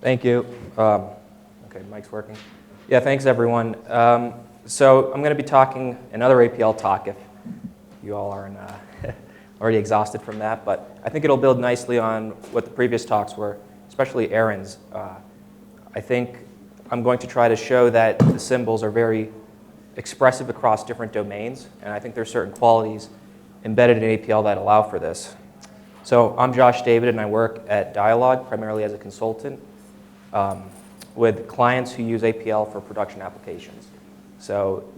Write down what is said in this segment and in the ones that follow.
Thank you. Okay, mic's working. Yeah, thanks everyone. So I'm going to be talking another APL talk if you all aren't already exhausted from that, but I think it'll build nicely on what the previous talks were, especially Aaron's. I think I'm going to try to show that the symbols are very expressive across different domains, and I think there's certain qualities embedded in APL that allow for this. So I'm Josh David, and I work at Dialog primarily as a consultant with clients who use APL for production applications. So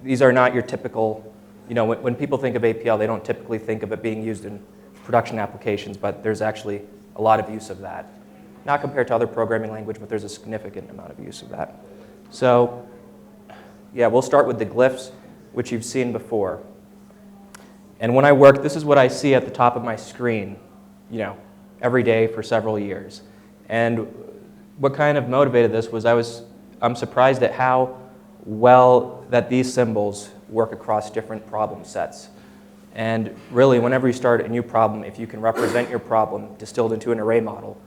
these are not your typical, when people think of APL, they don't typically think of it being used in production applications, but there's actually a lot of use of that. Not compared to other programming language, but there's a significant amount of use of that. So yeah, we'll start with the glyphs, which you've seen before. And when I work, this is what I see at the top of my screen, every day for several years. And what kind of motivated this was I'm surprised at how well that these symbols work across different problem sets. And really, whenever you start a new problem, if you can represent your problem distilled into an array model,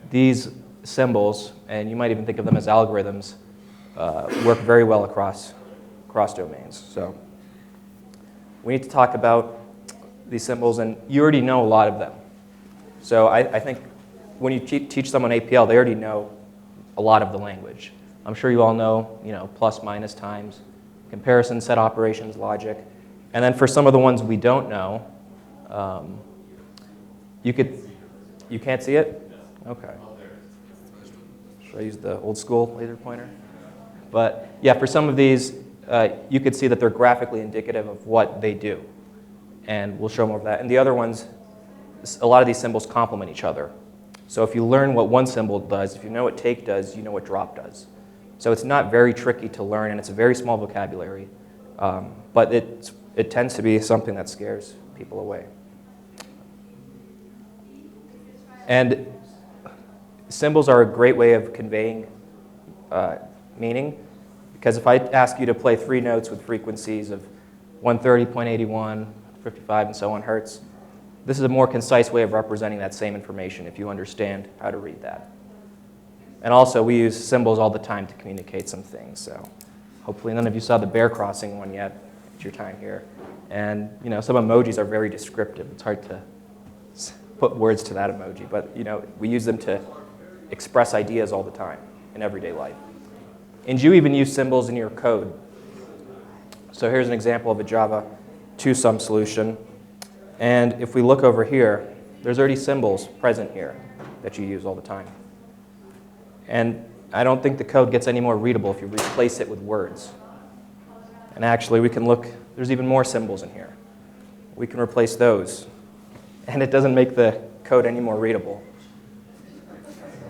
these symbols, and you might even think of them as algorithms, work very well across domains. So we need to talk about these symbols, and you already know a lot of them. So I think when you teach someone APL, they already know a lot of the language. I'm sure you all know, plus, minus, times, comparison, set operations, logic. And then for some of the ones we don't know, you can't see it? Okay. Should I use the old school laser pointer? But yeah, for some of these, you could see that they're graphically indicative of what they do. And we'll show more of that. And the other ones, a lot of these symbols complement each other. So if you learn what one symbol does, if you know what take does, you know what drop does. So it's not very tricky to learn, and it's a very small vocabulary. But it tends to be something that scares people away. And symbols are a great way of conveying meaning, because if I ask you to play 3 notes with frequencies of 130, 0.81, 55, and so on hertz, this is a more concise way of representing that same information if you understand how to read that. And also, we use symbols all the time to communicate some things. So hopefully none of you saw the bear crossing one yet. It's your time here. And some emojis are very descriptive. It's hard to put words to that emoji, but we use them to express ideas all the time in everyday life. And you even use symbols in your code. So here's an example of a Java 2-sum solution. And if we look over here, there's already symbols present here that you use all the time. And I don't think the code gets any more readable if you replace it with words. And actually, we can look, there's even more symbols in here. We can replace those. And it doesn't make the code any more readable.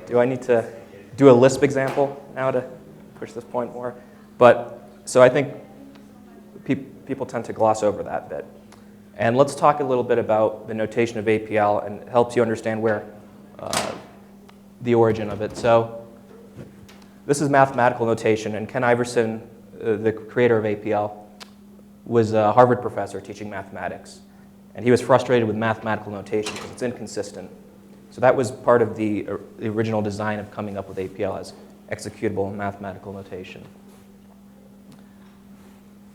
Do I need to do a Lisp example now to push this point more? So I think people tend to gloss over that bit. And let's talk a little bit about the notation of APL, and it helps you understand where the origin of it. So this is mathematical notation, and Ken Iverson, the creator of APL, was a Harvard professor teaching mathematics. And he was frustrated with mathematical notation because it's inconsistent. So that was part of the original design of coming up with APL as executable mathematical notation.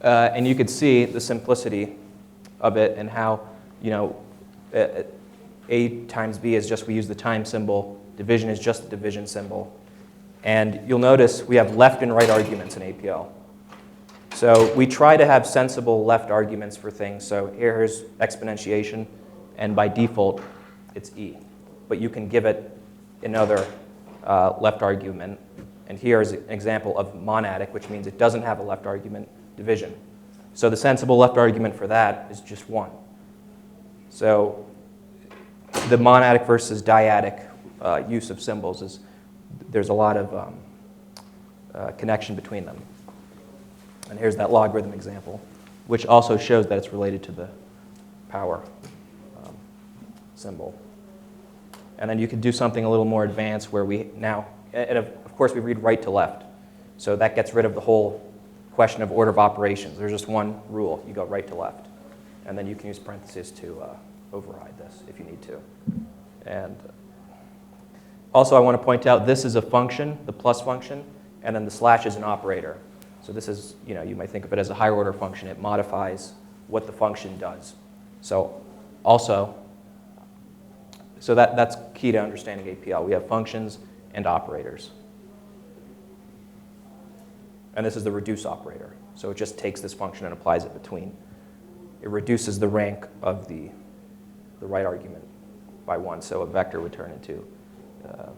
And you could see the simplicity of it and how, A times B is just we use the time symbol, division is just the division symbol. And you'll notice we have left and right arguments in APL. So we try to have sensible left arguments for things. So here's exponentiation, and by default, it's E. But you can give it another left argument. And here is an example of monadic, which means it doesn't have a left argument, division. So the sensible left argument for that is just 1. So the monadic versus dyadic use of symbols is, there's a lot of connection between them. And here's that logarithm example, which also shows that it's related to the power symbol. And then you could do something a little more advanced where we now, and of course we read right to left. So that gets rid of the whole question of order of operations. There's just one rule. You go right to left. And then you can use parentheses to override this if you need to. And Also, I want to point out this is a function, the plus function, and then the slash is an operator. So this is, you might think of it as a higher order function. It modifies what the function does. So also, that's key to understanding APL. We have functions and operators. And this is the reduce operator. So it just takes this function and applies it between. It reduces the rank of the right argument by 1. So a vector would turn into, a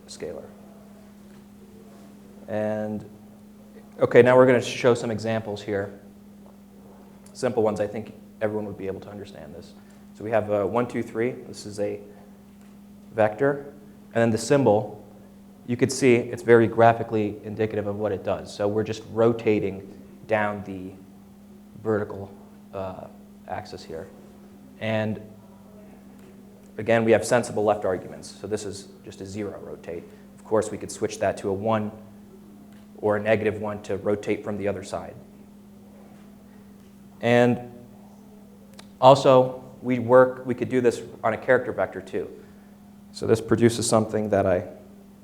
scalar. And okay, now we're going to show some examples here. Simple ones. I think everyone would be able to understand this. So we have 1, 2, 3. This is a vector. And then the symbol, you could see it's very graphically indicative of what it does. So we're just rotating down the vertical axis here. And again, we have sensible left arguments. So this is just a 0 rotate. Of course, we could switch that to a 1 or a -1 to rotate from the other side. And also, we could do this on a character vector too. So this produces something that I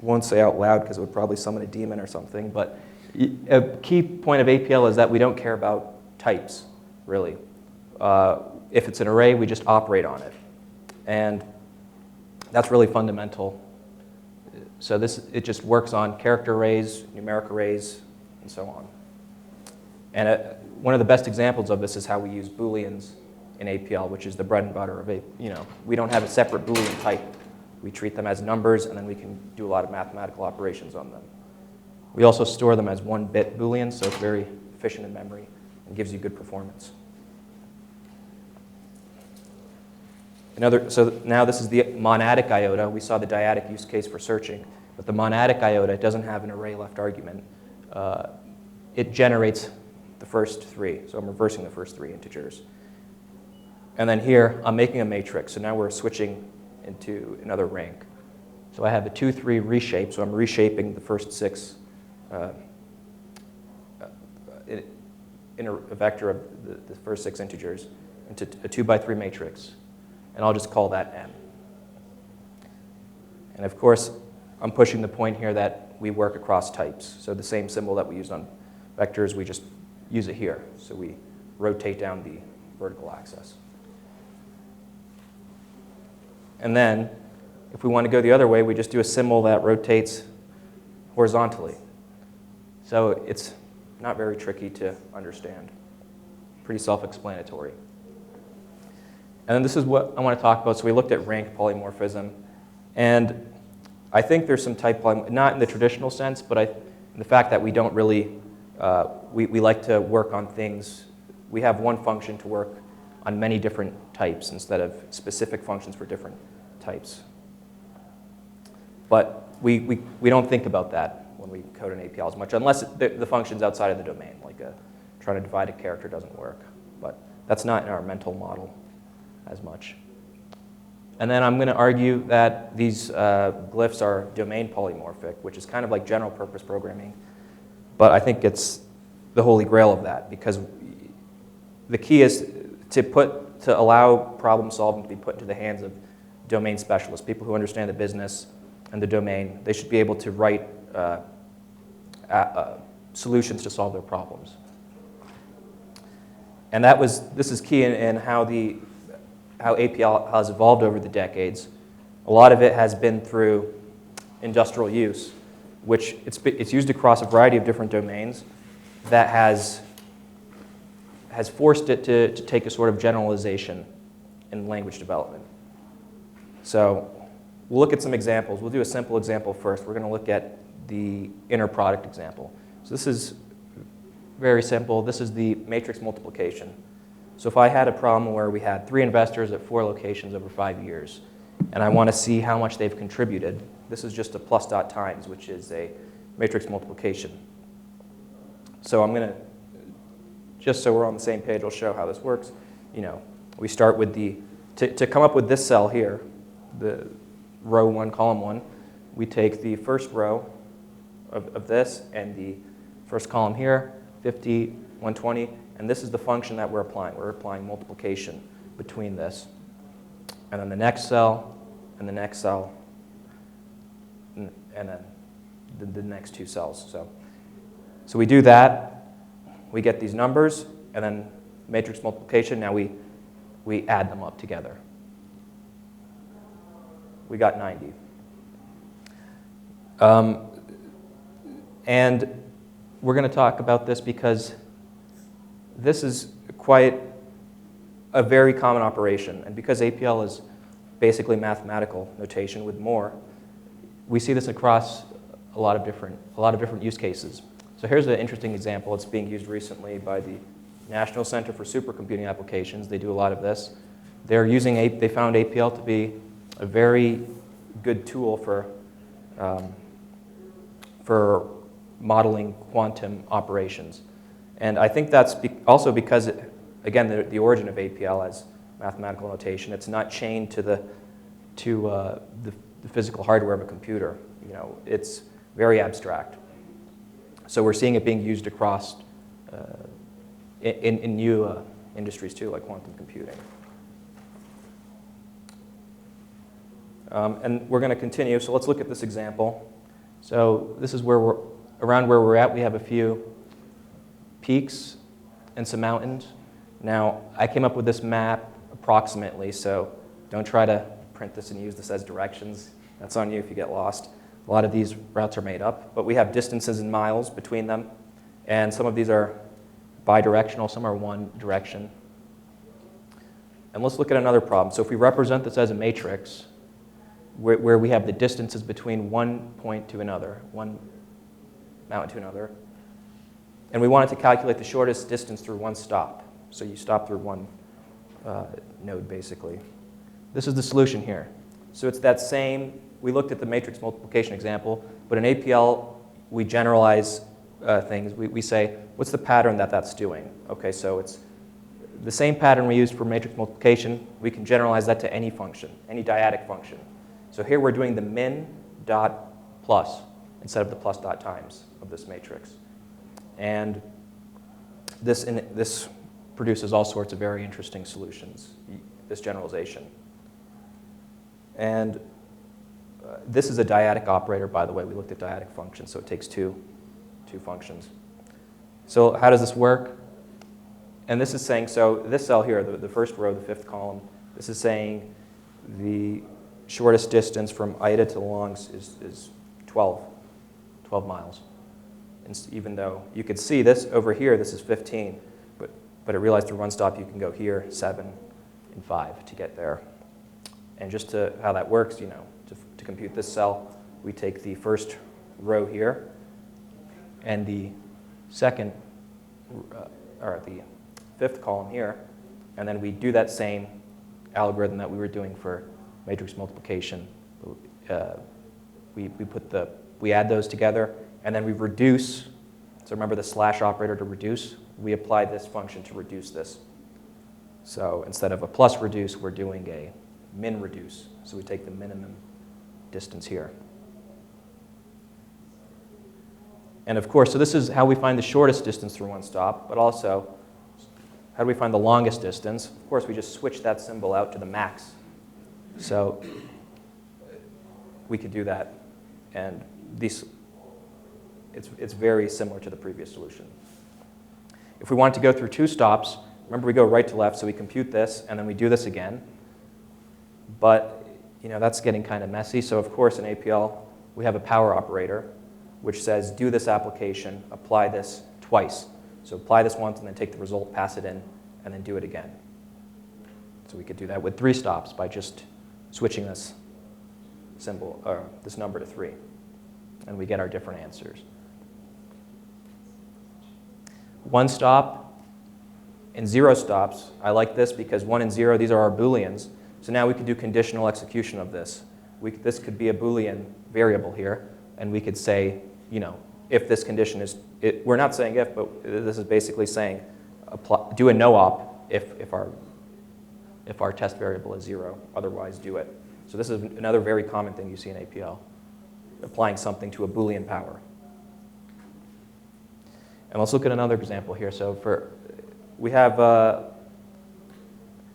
won't say out loud because it would probably summon a demon or something. But a key point of APL is that we don't care about types, really. If it's an array, we just operate on it. And that's really fundamental. So it just works on character arrays, numeric arrays, and so on. And one of the best examples of this is how we use Booleans in APL, which is the bread and butter of we don't have a separate Boolean type. We treat them as numbers, and then we can do a lot of mathematical operations on them. We also store them as 1-bit Booleans, so it's very efficient in memory and gives you good performance. So now this is the monadic iota. We saw the dyadic use case for searching. But the monadic iota doesn't have an array left argument. It generates the first 3. So I'm reversing the first 3 integers. And then here, I'm making a matrix. So now we're switching into another rank. So I have a 2, 3 reshape. So I'm reshaping the first 6 in a vector of the first 6 integers into a 2x3 matrix. And I'll just call that M. And of course, I'm pushing the point here that we work across types. So the same symbol that we used on vectors, we just use it here. So we rotate down the vertical axis. And then, if we want to go the other way, we just do a symbol that rotates horizontally. So it's not very tricky to understand. Pretty self-explanatory. And then this is what I want to talk about. So we looked at rank polymorphism. And I think there's some type polymorphism, not in the traditional sense, but in the fact that we don't really, we like to work on things. We have one function to work on many different types instead of specific functions for different types. But we don't think about that when we code an APL as much, unless the function's outside of the domain, like trying to divide a character doesn't work. But that's not in our mental model as much. And then I'm going to argue that these glyphs are domain polymorphic, which is kind of like general purpose programming. But I think it's the holy grail of that, because the key is to allow problem solving to be put into the hands of domain specialists, people who understand the business and the domain. They should be able to write solutions to solve their problems. And this is key in how APL has evolved over the decades. A lot of it has been through industrial use, which it's used across a variety of different domains that has forced it to take a sort of generalization in language development. So we'll look at some examples. We'll do a simple example first. We're going to look at the inner product example. So this is very simple. This is the matrix multiplication. So if I had a problem where we had 3 investors at 4 locations over 5 years, and I want to see how much they've contributed, this is just a plus dot times, which is a matrix multiplication. So I'm going to, just so we're on the same page, I'll show how this works. We start with to come up with this cell here, the row 1, column 1, we take the first row of this and the first column here, 50, 120, and this is the function that we're applying. We're applying multiplication between this. And then the next cell, and the next cell, and then the next two cells. So we do that, we get these numbers, and then matrix multiplication, now we add them up together. We got 90. And we're going to talk about this because this is quite a very common operation. And because APL is basically mathematical notation with more, we see this across a lot of different use cases. So here's an interesting example. It's being used recently by the National Center for Supercomputing Applications. They do a lot of this. They found APL to be a very good tool for modeling quantum operations. And I think that's also because, again, the origin of APL as mathematical notation, it's not chained to the physical hardware of a computer. It's very abstract. So we're seeing it being used across in new industries too, like quantum computing. And we're going to continue. So let's look at this example. So this is around where we're at. We have a few peaks and some mountains. Now, I came up with this map approximately, so don't try to print this and use this as directions. That's on you if you get lost. A lot of these routes are made up, but we have distances in miles between them, and some of these are bidirectional, some are one direction. And let's look at another problem. So if we represent this as a matrix, where we have the distances between one point to another, one mountain to another, and we wanted to calculate the shortest distance through one stop. So you stop through one node, basically. This is the solution here. So it's that same, we looked at the matrix multiplication example, but in APL, we generalize things. We say, what's the pattern that that's doing? Okay, so it's the same pattern we used for matrix multiplication. We can generalize that to any function, any dyadic function. So here we're doing the min dot plus instead of the plus dot times of this matrix. And this produces all sorts of very interesting solutions, this generalization. And this is a dyadic operator, by the way. We looked at dyadic functions, so it takes two functions. So how does this work? And this is saying, so this cell here, the first row, the fifth column, this is saying the shortest distance from Ida to the longs is 12 miles. And even though you could see this over here, this is 15, but it realized through one stop you can go here, 7 and 5 to get there. And just to how that works, to compute this cell, we take the first row here and the second, or the fifth column here, and then we do that same algorithm that we were doing for matrix multiplication. We add those together, and then we reduce. So remember the slash operator to reduce. We apply this function to reduce this. So instead of a plus reduce, we're doing a min reduce. So we take the minimum distance here. And of course, so this is how we find the shortest distance through one stop, but also how do we find the longest distance? Of course, we just switch that symbol out to the max. So we could do that, and it's very similar to the previous solution. If we want to go through two stops, remember we go right to left, so we compute this, and then we do this again. But that's getting kind of messy, so of course in APL we have a power operator, which says do this application, apply this twice. So apply this once, and then take the result, pass it in, and then do it again. So we could do that with 3 stops by just switching this symbol, or this number to 3, and we get our different answers. One stop and 0 stops. I like this because 1 and 0, these are our Booleans. So now we could do conditional execution of this. This could be a Boolean variable here, and we could say, if this condition is, we're not saying if, but this is basically saying do a no-op if our test variable is 0, otherwise do it. So this is another very common thing you see in APL, applying something to a Boolean power. And let's look at another example here. So we have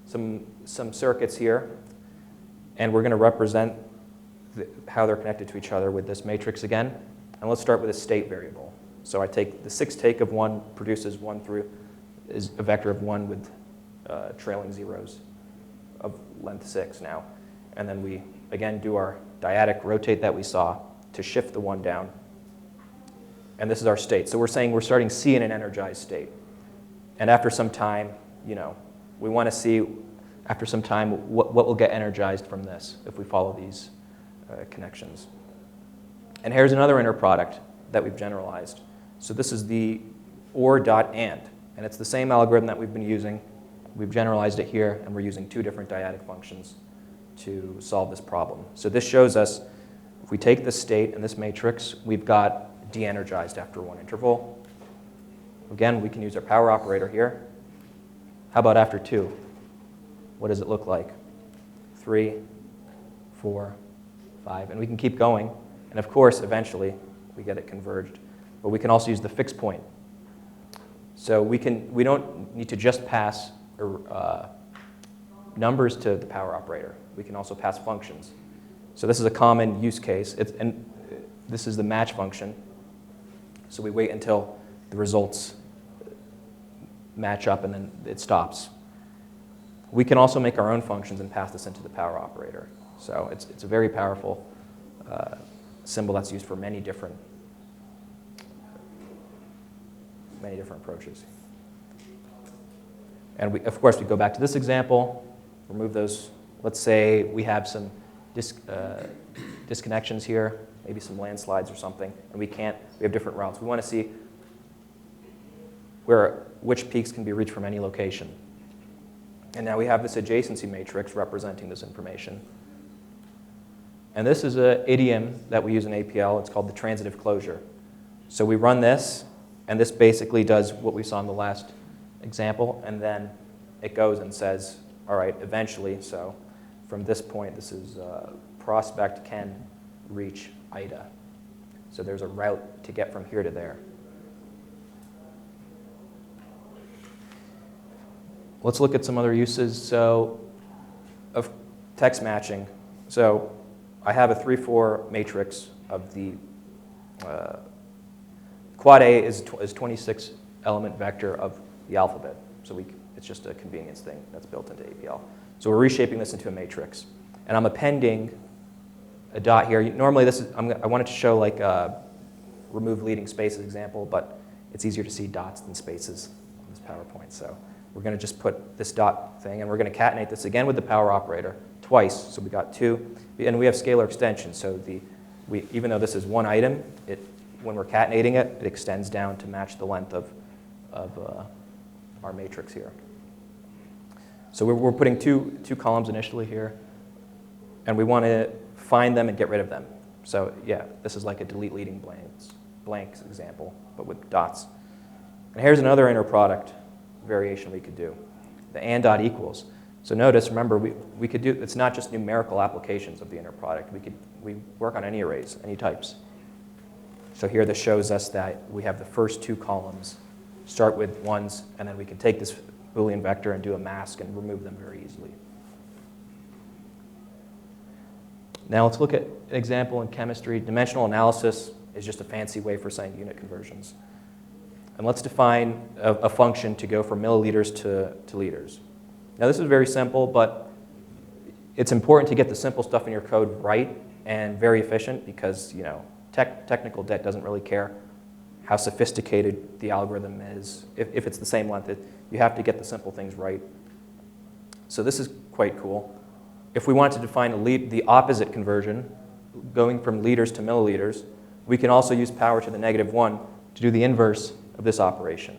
some circuits here, and we're going to represent how they're connected to each other with this matrix again. And let's start with a state variable. So I take the 6th take of 1 produces 1 through, is a vector of 1 with trailing zeros of length 6 now. And then we, again, do our dyadic rotate that we saw to shift the 1 down. And this is our state. So we're saying we're starting C in an energized state. And after some time, we want to see, after some time, what will get energized from this if we follow these connections. And here's another inner product that we've generalized. So this is the or.and. And it's the same algorithm that we've been using. We've generalized it here, and we're using 2 different dyadic functions to solve this problem. So this shows us, if we take this state and this matrix, we've got de-energized after 1 interval. Again, we can use our power operator here. How about after 2? What does it look like? 3, 4, 5, and we can keep going. And of course, eventually, we get it converged. But we can also use the fixed point. So we don't need to just pass numbers to the power operator. We can also pass functions. So this is a common use case. And this is the match function. So we wait until the results match up, and then it stops. We can also make our own functions and pass this into the power operator. So it's a very powerful symbol that's used for many different approaches. And of course, we go back to this example, remove those. Let's say we have some disconnections here, maybe some landslides or something, and we have different routes. We want to see which peaks can be reached from any location. And now we have this adjacency matrix representing this information. And this is an idiom that we use in APL. It's called the transitive closure. So we run this, and this basically does what we saw in the last example, and then it goes and says, all right, eventually, so from this point, this is prospect can reach IDA. So there's a route to get from here to there. Let's look at some other uses of text matching. So I have a 3-4 matrix of the quad A is 26 element vector of the alphabet. So it's just a convenience thing that's built into APL. So we're reshaping this into a matrix. And I'm appending a dot here. Normally I wanted to show like a remove leading spaces example, but it's easier to see dots than spaces on this PowerPoint. So we're going to just put this dot thing, and we're going to concatenate this again with the power operator twice. So we got 2, and we have scalar extension. So even though this is 1 item, when we're concatenating it, it extends down to match the length of our matrix here. So we're putting two columns initially here, and we want to find them and get rid of them. So yeah, this is like a delete leading blanks example, but with dots. And here's another inner product variation we could do, the and dot equals. So notice, remember, we could do, it's not just numerical applications of the inner product. We work on any arrays, any types. So here this shows us that we have the first 2 columns start with 1s, and then we can take this Boolean vector and do a mask and remove them very easily. Now let's look at an example in chemistry. Dimensional analysis is just a fancy way for saying unit conversions. And let's define a function to go from milliliters to liters. Now this is very simple, but it's important to get the simple stuff in your code right and very efficient because technical debt doesn't really care how sophisticated the algorithm is. If it's the same length, you have to get the simple things right. So this is quite cool. If we want to define the opposite conversion, going from liters to milliliters, we can also use power to the -1 to do the inverse of this operation.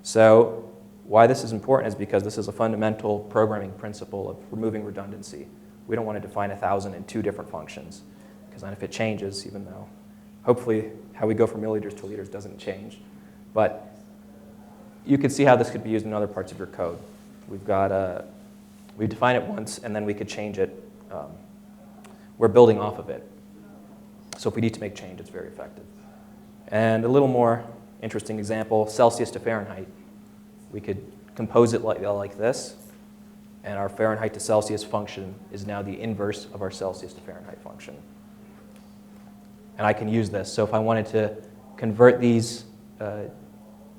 So why this is important is because this is a fundamental programming principle of removing redundancy. We don't want to define 1,000 in 2 different functions, because then if it changes, even though hopefully how we go from milliliters to liters doesn't change, but you could see how this could be used in other parts of your code. We define it once, and then we could change it. We're building off of it. So if we need to make change, it's very effective. And a little more interesting example, Celsius to Fahrenheit. We could compose it like this, And our Fahrenheit to Celsius function is now the inverse of our Celsius to Fahrenheit function. And I can use this. So if I wanted to convert these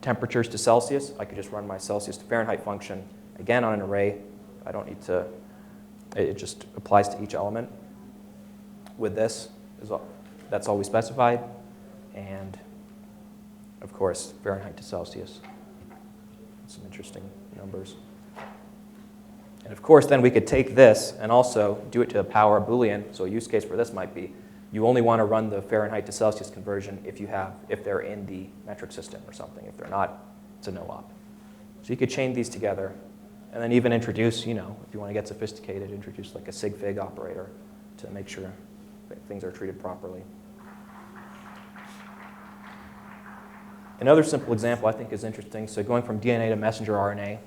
temperatures to Celsius, I could just run my Celsius to Fahrenheit function again on an array. I don't need to, it just applies to each element. With this, that's all we specified. And of course, Fahrenheit to Celsius. Some interesting numbers. And of course, then we could take this and also do it to the power of Boolean. So a use case for this might be, you only want to run the Fahrenheit to Celsius conversion if they're in the metric system or something. If they're not, it's a no-op. So you could chain these together and then even introduce, if you want to get sophisticated, introduce like a sig-fig operator to make sure that things are treated properly. Another simple example I think is interesting. So going from DNA to messenger RNA,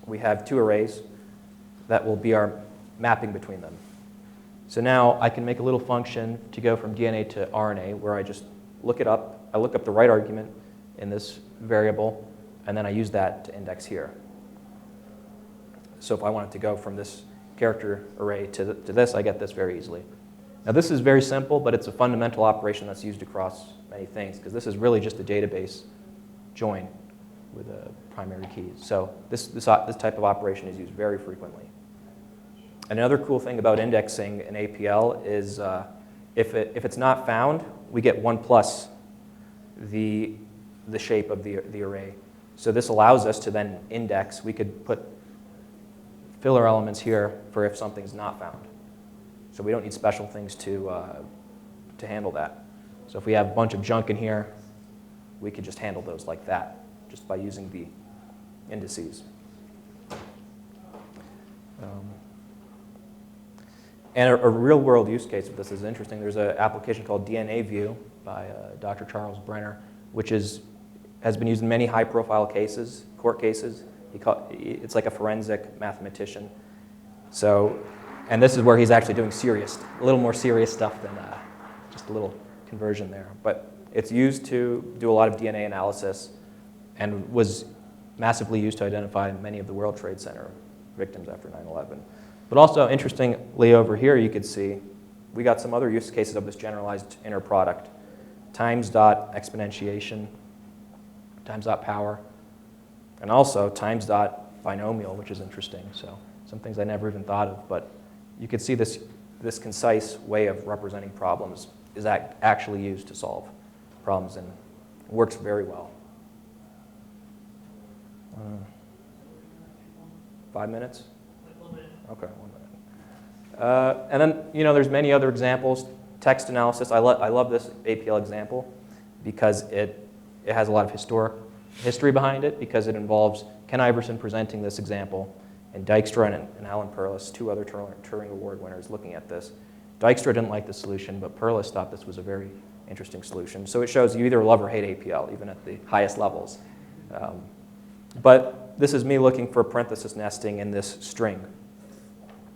we have two arrays that will be our mapping between them. So now I can make a little function to go from DNA to RNA where I just look it up. I look up the right argument in this variable, and then I use that to index here. So if I wanted to go from this character array to this, I get this very easily. Now this is very simple, but it's a fundamental operation that's used across many things, because this is really just a database join with primary keys. So this type of operation is used very frequently. Another cool thing about indexing an APL is if it's not found, we get 1 plus the shape of the array. So this allows us to then index. We could put filler elements here for if something's not found. So we don't need special things to handle that. So if we have a bunch of junk in here, we could just handle those like that, just by using the indices. And a real-world use case of this is interesting. There's an application called DNA View by Dr. Charles Brenner, which has been used in many high-profile cases, court cases. It's like a forensic mathematician. So, and this is where he's actually doing a little more serious stuff than just a little conversion there. But it's used to do a lot of DNA analysis and was massively used to identify many of the World Trade Center victims after 9/11. But also, interestingly, over here, you could see we got some other use cases of this generalized inner product. Times dot exponentiation, times dot power, and also times dot binomial, which is interesting. So some things I never even thought of, but you could see this concise way of representing problems is actually used to solve problems, and it works very well. 5 minutes? Okay, 1 minute. And then, there's many other examples. Text analysis, I love this APL example because it has a lot of history behind it, because it involves Ken Iverson presenting this example and Dijkstra and Alan Perlis, two other Turing Award winners, looking at this. Dijkstra didn't like the solution, but Perlis thought this was a very interesting solution. So it shows you either love or hate APL, even at the highest levels. But this is me looking for parenthesis nesting in this string.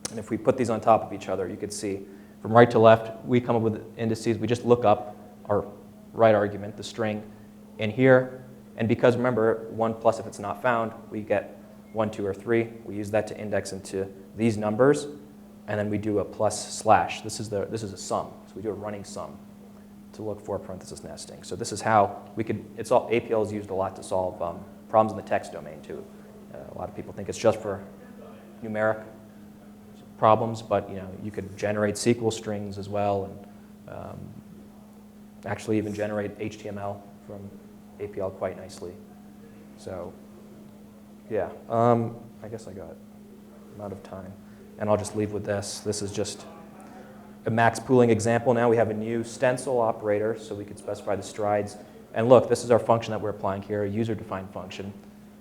And if we put these on top of each other, you could see from right to left, we come up with indices. We just look up our right argument, the string, in here. And because, remember, 1 plus if it's not found, we get 1, 2, or 3. We use that to index into these numbers. And then we do a plus slash. This is a sum. So we do a running sum to look for parenthesis nesting. So this is how we could, APL is used a lot to solve problems in the text domain, too. A lot of people think it's just for numeric problems, but you could generate SQL strings as well, and actually even generate HTML from APL quite nicely. So, yeah, I guess I'm out of time, and I'll just leave with this. This is just a max pooling example. Now we have a new stencil operator, so we could specify the strides. And look, this is our function that we're applying here, a user-defined function.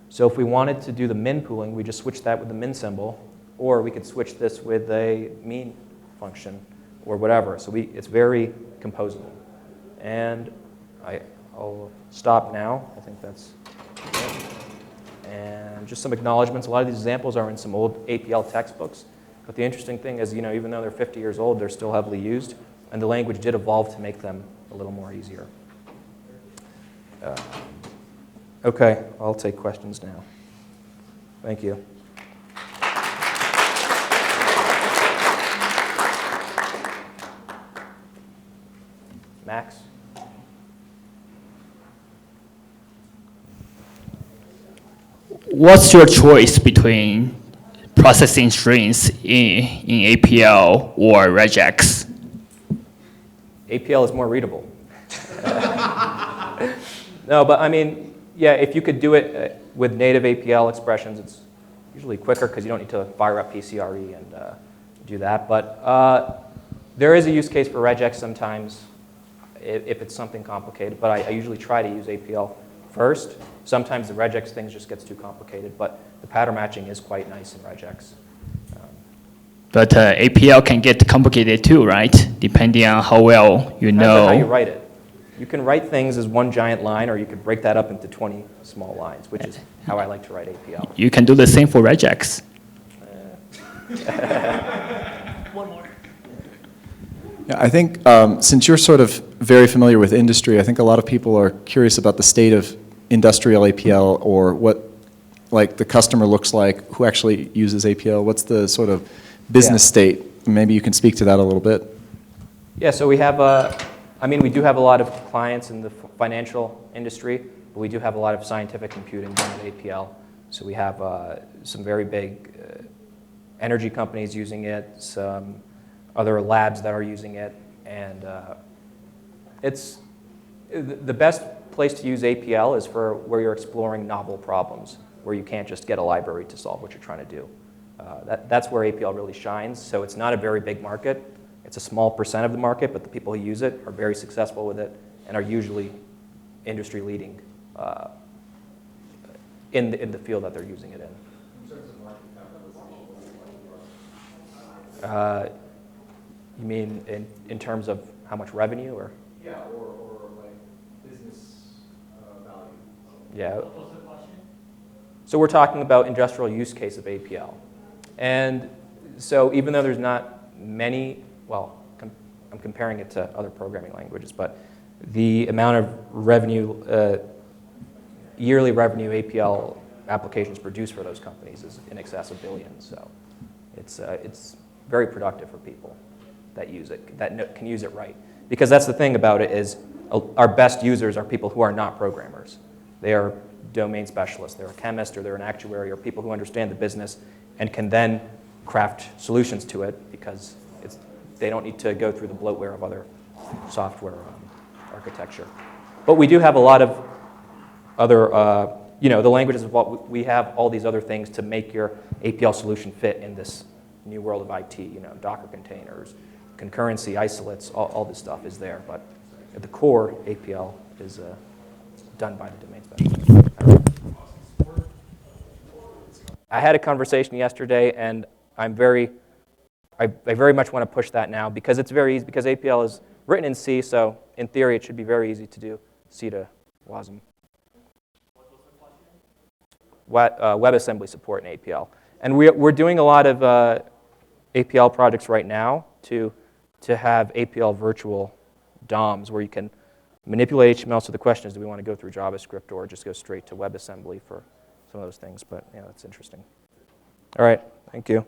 So if we wanted to do the min pooling, we just switch that with the min symbol, or we could switch this with a mean function or whatever. So it's very composable. And I'll stop now. I think that's it. And just some acknowledgments. A lot of these examples are in some old APL textbooks. But the interesting thing is, even though they're 50 years old, they're still heavily used. And the language did evolve to make them a little more easier. Okay, I'll take questions now. Thank you. Max? What's your choice between processing strings in APL or regex? APL is more readable. No, but I mean, yeah, if you could do it with native APL expressions, it's usually quicker because you don't need to fire up PCRE and do that. But there is a use case for regex sometimes if it's something complicated. But I usually try to use APL first. Sometimes the regex thing just gets too complicated, but the pattern matching is quite nice in regex. But APL can get complicated too, right? Depending on how well you know. Depends on how you write it. You can write things as one giant line, or you can break that up into 20 small lines, which is how I like to write APL. You can do the same for regex. One more. Yeah, I think since you're sort of very familiar with industry, I think a lot of people are curious about the state of industrial APL, or what like the customer looks like who actually uses APL. What's the sort of business state? Maybe you can speak to that a little bit. Yeah, so we have, I mean, we do have a lot of clients in the financial industry, but we do have a lot of scientific computing done at APL. So we have some very big energy companies using it, some other labs that are using it, and it's the best place to use APL is for where you're exploring novel problems, where you can't just get a library to solve what you're trying to do. That's where APL really shines. So it's not a very big market. It's a small percent of the market, but the people who use it are very successful with it and are usually industry leading in the field that they're using it in. In terms of market capitalization? You mean in terms of how much revenue, or? Yeah, or like business value. Yeah. What's the question? So we're talking about industrial use case of APL. And so even though there's not many, well, I'm comparing it to other programming languages, but the amount of revenue, yearly revenue APL applications produced for those companies is in excess of billions. So it's very productive for people that use it, that can use it right. Because that's the thing about it is our best users are people who are not programmers. They are domain specialists. They're a chemist, or they're an actuary, or people who understand the business and can then craft solutions to it because they don't need to go through the bloatware of other software architecture. But we do have a lot of other, the languages of what we have all these other things to make your APL solution fit in this new world of IT, Docker containers, concurrency, isolates, all this stuff is there. But at the core, APL is done by the domain specialist. I had a conversation yesterday, and I very much want to push that now because it's very easy, because APL is written in C, so in theory it should be very easy to do C to WASM. WebAssembly support in APL. And we're doing a lot of APL projects right now to have APL virtual DOMs where you can manipulate HTML. So the question is, do we want to go through JavaScript or just go straight to WebAssembly for some of those things? But yeah, that's interesting. All right, thank you.